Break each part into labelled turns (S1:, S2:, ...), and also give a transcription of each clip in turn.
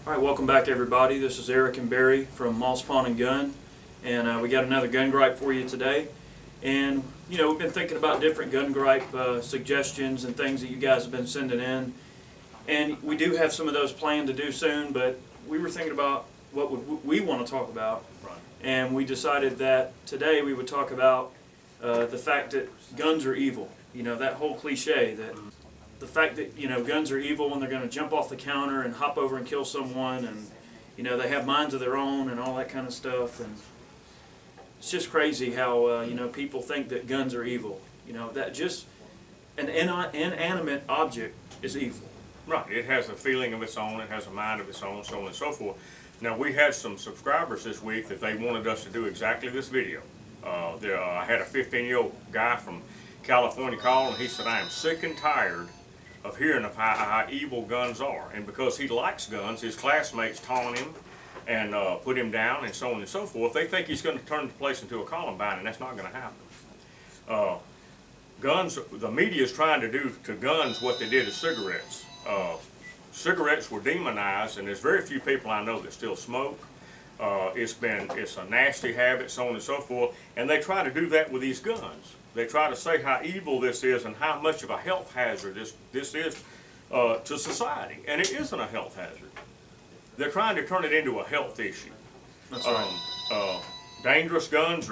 S1: All right, welcome back everybody. This is Eric and Barry from Moss Pawn and Gun, and we got another gun gripe for you today. And you know, we've been thinking about different gun gripe suggestions and things that you guys have been sending in, and we do have some of those planned to do soon. But we were thinking about what would we want to talk about, and we decided that today we would talk about the fact that guns are evil. You know, that whole cliche that. The fact that, you know, guns are evil and they're going to jump off the counter and hop over and kill someone, and, you know, they have minds of their own and all that kind of stuff. And it's just crazy how, you know, people think that guns are evil. You know, that just an inanimate object is evil.
S2: Right. It has a feeling of its own. It has a mind of its own, so on and so forth. Now, we had some subscribers this week that they wanted us to do exactly this video. I had a 15-year-old guy from California call, and he said, I am sick and tired of hearing of how evil guns are. And because he likes guns, his classmates taunt him and put him down and so on and so forth. They think he's going to turn the place into a Columbine, and that's not going to happen. Guns, the media is trying to do to guns what they did to cigarettes. Cigarettes were demonized, and there's very few people I know that still smoke. It's a nasty habit, so on and so forth, and they try to do that with these guns. They try to say how evil this is and how much of a health hazard this is to society, and it isn't a health hazard. They're trying to turn it into a health issue.
S1: That's right.
S2: Dangerous guns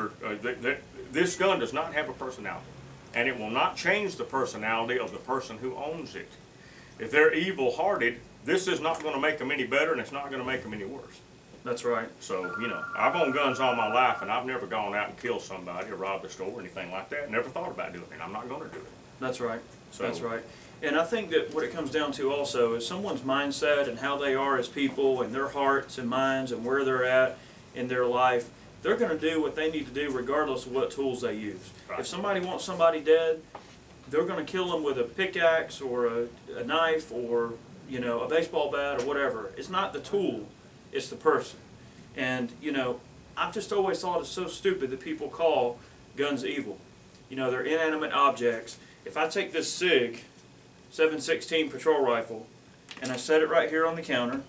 S2: this gun does not have a personality, and it will not change the personality of the person who owns it. If they're evil-hearted, this is not going to make them any better, and it's not going to make them any worse.
S1: That's right.
S2: So, you know, I've owned guns all my life, and I've never gone out and killed somebody or robbed a store or anything like that. Never thought about doing it. I'm not going to do it.
S1: That's right.
S2: So,
S1: that's right. And I think that what it comes down to also is someone's mindset and how they are as people and their hearts and minds and where they're at in their life. They're going to do what they need to do regardless of what tools they use. Right. If somebody wants somebody dead, they're going to kill them with a pickaxe or a knife or, you know, a baseball bat or whatever. It's not the tool. It's the person. And, you know, I've just always thought it's so stupid that people call guns evil. You know, they're inanimate objects. If I take this SIG 716 patrol rifle and I set it right here on the counter,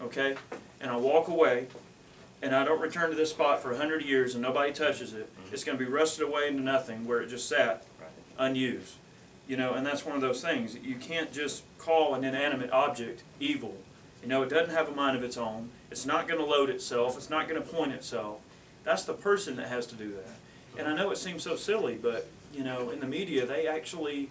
S1: okay, and I walk away and I don't return to this spot for 100 years and nobody touches it, it's going to be rusted away into nothing where it just sat unused. You know, and that's one of those things. You can't just call an inanimate object evil. You know, it doesn't have a mind of its own. It's not going to load itself. It's not going to point itself. That's the person that has to do that. And I know it seems so silly, but, you know, in the media, they actually,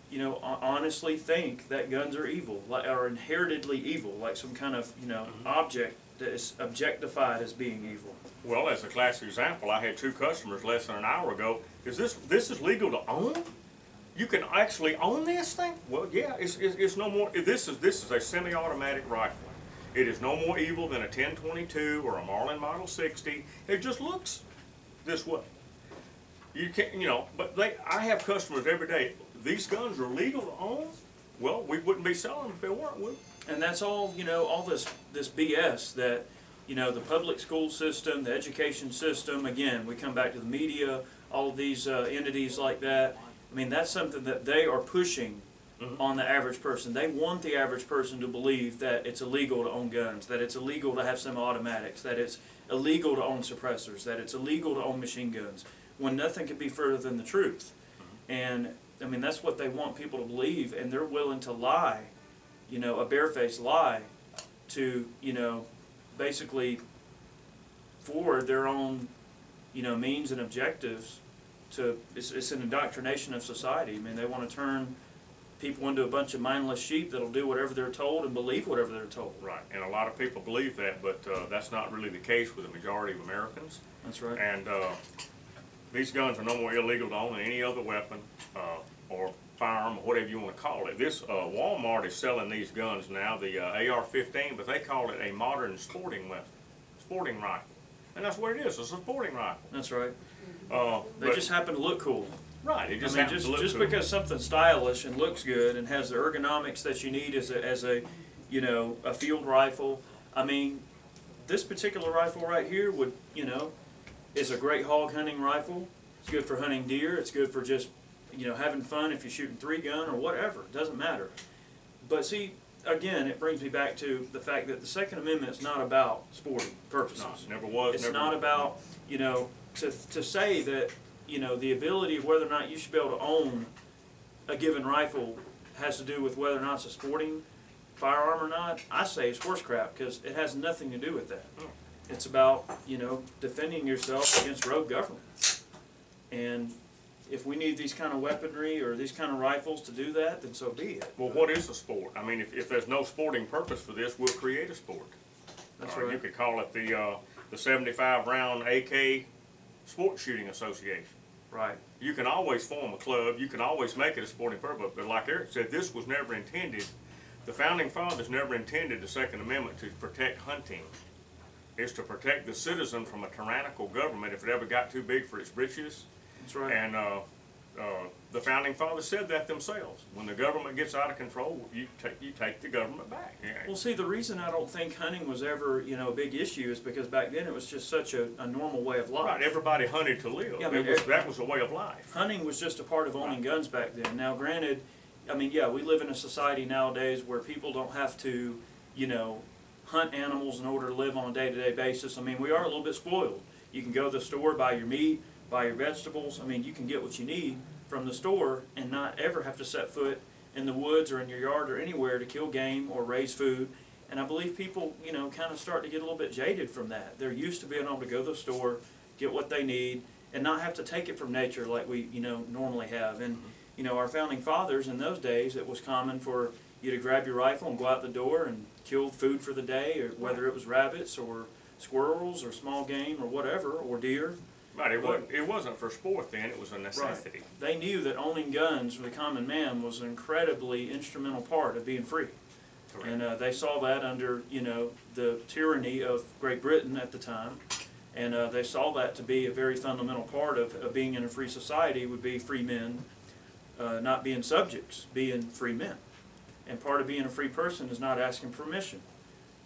S1: you know, honestly think that guns are evil, like, are inheritedly evil, like some kind of, you know, object that is objectified as being evil.
S2: Well, as a classic example, I had two customers less than an hour ago. This is legal to own? You can actually own this thing? Well, yeah, it's no more. This is a semi-automatic rifle. It is no more evil than a 1022 or a Marlin Model 60. It just looks this way. You can't, you know. But I have customers every day. These guns are legal to own. Well, we wouldn't be selling them if they weren't, would we?
S1: And that's all, you know, all this BS that, you know, the public school system, the education system. Again, we come back to the media, all of these entities like that. I mean, that's something that they are pushing on the average person. They want the average person to believe that it's illegal to own guns, that it's illegal to have semi-automatics, that it's illegal to own suppressors, that it's illegal to own machine guns, when nothing could be further than the truth. And, I mean, that's what they want people to believe, and they're willing to lie, you know, a barefaced lie to, you know, basically forward their own, you know, means and objectives. It's an indoctrination of society. I mean, they want to turn people into a bunch of mindless sheep that'll do whatever they're told and believe whatever they're told.
S2: Right, and a lot of people believe that, but that's not really the case with the majority of Americans.
S1: That's right.
S2: And these guns are no more illegal to own than any other weapon or firearm or whatever you want to call it. This Walmart is selling these guns now, the AR-15, but they call it a modern sporting weapon, sporting rifle. And that's what it is. It's a sporting rifle.
S1: That's right. They just happen to look cool.
S2: Right. It just
S1: happens to look cool. Because something's stylish and looks good and has the ergonomics that you need as a you know, a field rifle. I mean, this particular rifle right here would, you know, is a great hog hunting rifle. It's good for hunting deer. It's good for just, you know, having fun if you're shooting 3-gun or whatever. It doesn't matter. But see, again, it brings me back to the fact that the Second Amendment is not about sporting purposes.
S2: No, never was.
S1: It's
S2: never
S1: not
S2: will.
S1: about, to say that, the ability of whether or not you should be able to own a given rifle has to do with whether or not it's a sporting firearm or not. I say it's horse crap, because it has nothing to do with that. It's about, defending yourself against rogue government. And if we need these kind of weaponry or these kind of rifles to do that, then so be it.
S2: Well, what is a sport? I mean, if there's no sporting purpose for this, we'll create a sport.
S1: That's
S2: You
S1: right.
S2: could call it the 75 round AK Sports Shooting Association.
S1: Right.
S2: You can always form a club. You can always make it a sporting purpose. But like Eric said, this was never intended. The founding fathers never intended the Second Amendment to protect hunting. It's to protect the citizen from a tyrannical government if it ever got too big for its britches.
S1: That's right.
S2: And the founding fathers said that themselves. When the government gets out of control, you take the government back. Yeah.
S1: Well, see, the reason I don't think hunting was ever, a big issue is because back then it was just such a normal way of life.
S2: Right, everybody hunted to live.
S1: Yeah, I mean,
S2: That was a way of life.
S1: Hunting was just a part of owning guns back then. Now, granted, we live in a society nowadays where people don't have to, hunt animals in order to live on a day-to-day basis. We are a little bit spoiled. You can go to the store, buy your meat, buy your vegetables. You can get what you need from the store and not ever have to set foot in the woods or in your yard or anywhere to kill game or raise food. And I believe people, kind of start to get a little bit jaded from that. They're used to being able to go to the store, get what they need, and not have to take it from nature like we, normally have. And, our founding fathers in those days, it was common for you to grab your rifle and go out the door and kill food for the day, or whether it was rabbits or squirrels or small game or whatever, or deer.
S2: Right, it wasn't for sport then, it was a necessity.
S1: Right. They knew that owning guns for the common man was an incredibly instrumental part of being free.
S2: Correct.
S1: And they saw that under, the tyranny of Great Britain at the time. And they saw that to be a very fundamental part of being in a free society would be free men, not being subjects, being free men. And part of being a free person is not asking permission.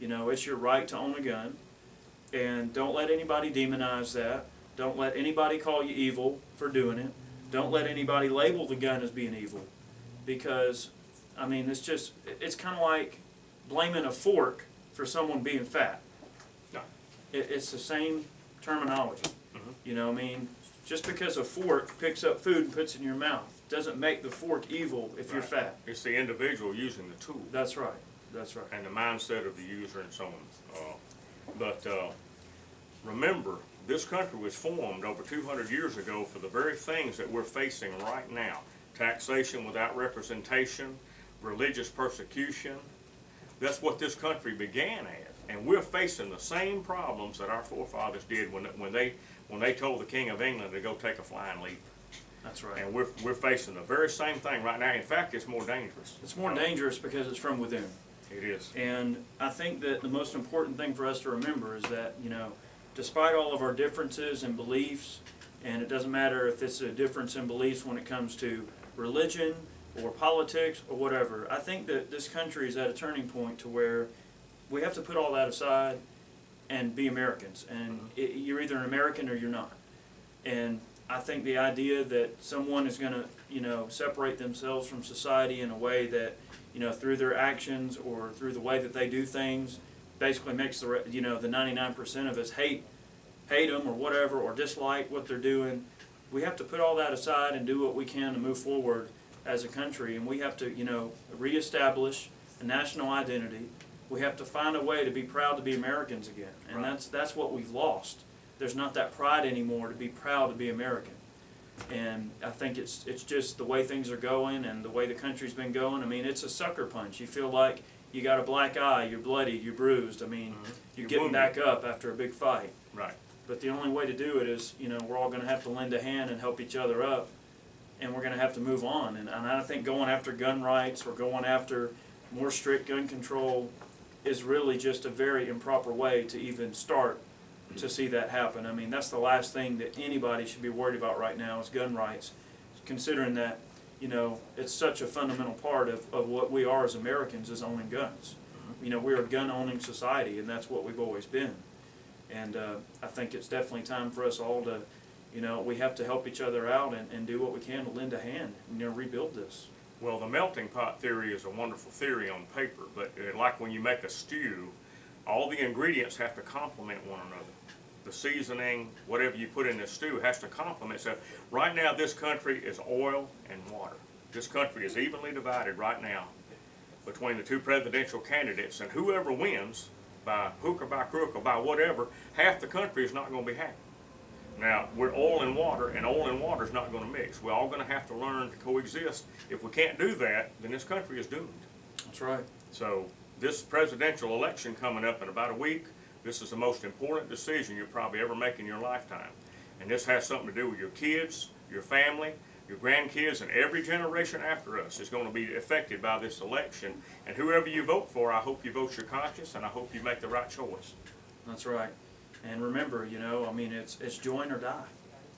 S1: It's your right to own a gun. And don't let anybody demonize that. Don't let anybody call you evil for doing it. Don't let anybody label the gun as being evil. Because, it's kind of like blaming a fork for someone being fat.
S2: No.
S1: It's the same terminology.
S2: Mm-hmm.
S1: Just because a fork picks up food and puts it in your mouth doesn't make the fork evil if you're fat.
S2: It's the individual using the tool.
S1: That's right. That's right.
S2: And the mindset of the user and so on. Remember, this country was formed over 200 years ago for the very things that we're facing right now. Taxation without representation, religious persecution. That's what this country began as. And we're facing the same problems that our forefathers did when they told the King of England to go take a flying leap.
S1: That's right.
S2: And we're facing the very same thing right now. In fact, it's more dangerous.
S1: It's more dangerous because it's from within.
S2: It is.
S1: And I think that the most important thing for us to remember is that, despite all of our differences and beliefs, and it doesn't matter if it's a difference in beliefs when it comes to religion or politics or whatever, I think that this country is at a turning point to where we have to put all that aside and be Americans. And you're either an American or you're not. And I think the idea that someone is going to, separate themselves from society in a way that, through their actions or through the way that they do things, basically makes the 99% of us hate them or whatever, or dislike what they're doing. We have to put all that aside and do what we can to move forward as a country. And we have to, reestablish a national identity. We have to find a way to be proud to be Americans again. And
S2: Right.
S1: that's what we've lost. There's not that pride anymore to be proud to be American. And I think it's just the way things are going and the way the country's been going. It's a sucker punch. You feel like you got a black eye, you're bloody, you're bruised. You're getting
S2: wounded.
S1: back up after a big fight.
S2: Right.
S1: But the only way to do it is, we're all going to have to lend a hand and help each other up. And we're going to have to move on. And I think going after gun rights or going after more strict gun control is really just a very improper way to even start to see that happen. That's the last thing that anybody should be worried about right now is gun rights, considering that, it's such a fundamental part of what we are as Americans is owning guns. We're a gun-owning society, and that's what we've always been. And I think it's definitely time for us all to, we have to help each other out and do what we can to lend a hand, rebuild this.
S2: Well, the melting pot theory is a wonderful theory on paper, but like when you make a stew, all the ingredients have to complement one another. The seasoning, whatever you put in the stew, has to complement. So right now, this country is oil and water. This country is evenly divided right now between the two presidential candidates, and whoever wins, by hook or by crook or by whatever, half the country is not going to be happy. Now, we're oil and water is not going to mix. We're all going to have to learn to coexist. If we can't do that, then this country is doomed.
S1: That's right.
S2: So this presidential election coming up in about a week, this is the most important decision you'll probably ever make in your lifetime. And this has something to do with your kids, your family, your grandkids, and every generation after us is going to be affected by this election. And whoever you vote for, I hope you vote your conscience, and I hope you make the right choice.
S1: That's right. And remember, you know, I mean, it's join or die.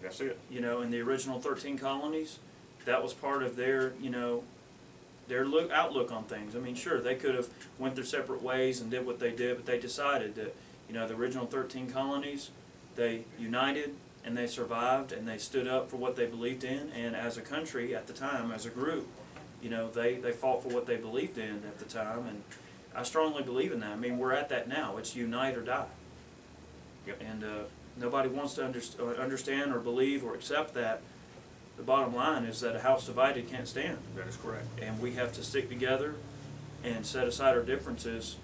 S2: That's it.
S1: You know, in the original 13 colonies, that was part of their, you know, their outlook on things. I mean, sure, they could have went their separate ways and did what they did, but they decided that, you know, the original 13 colonies, they united and they survived and they stood up for what they believed in. And as a country at the time, as a group, you know, they fought for what they believed in at the time. And I strongly believe in that. I mean, we're at that now. It's unite or die.
S2: Yep.
S1: And nobody wants to understand or believe or accept that. The bottom line is that a house divided can't stand.
S2: That is correct.
S1: And we have to stick together and set aside our differences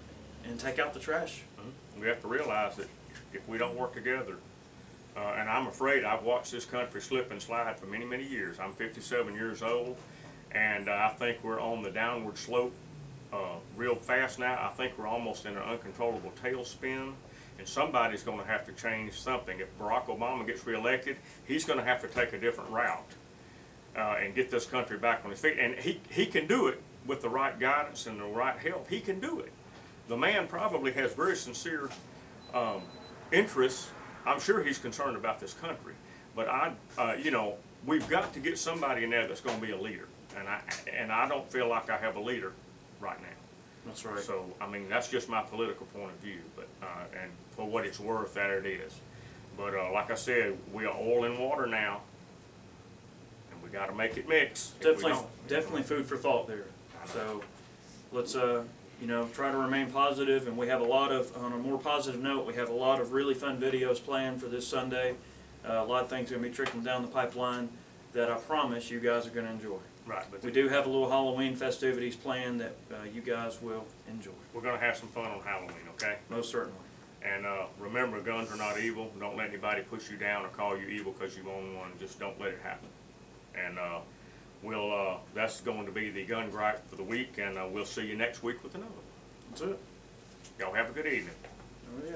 S1: and take out the trash.
S2: We have to realize that if we don't work together, and I'm afraid I've watched this country slip and slide for many, many years. I'm 57 years old, and I think we're on the downward slope real fast now. I think we're almost in an uncontrollable tailspin, and somebody's going to have to change something. If Barack Obama gets reelected, he's going to have to take a different route and get this country back on his feet. And he can do it with the right guidance and the right help. He can do it. The man probably has very sincere interests. I'm sure he's concerned about this country, but you know, we've got to get somebody in there that's going to be a leader, and I don't feel like I have a leader right now.
S1: That's right.
S2: So I mean, that's just my political point of view, but and for what it's worth, that it is. But like I said, we are oil and water now, and we got to make it mix.
S1: Definitely food for thought there. So let's you know, try to remain positive, and we have a lot of, on a more positive note, we have a lot of really fun videos planned for this Sunday. A lot of things are going to be trickling down the pipeline that I promise you guys are going to enjoy.
S2: Right. But
S1: we do have a little Halloween festivities planned that you guys will enjoy.
S2: We're going to have some fun on Halloween, okay?
S1: Most certainly.
S2: And remember, guns are not evil. Don't let anybody push you down or call you evil because you own one. Just don't let it happen. And that's going to be the gun gripe for the week, and we'll see you next week with another one.
S1: That's it.
S2: Y'all have a good evening.
S1: Oh, yeah.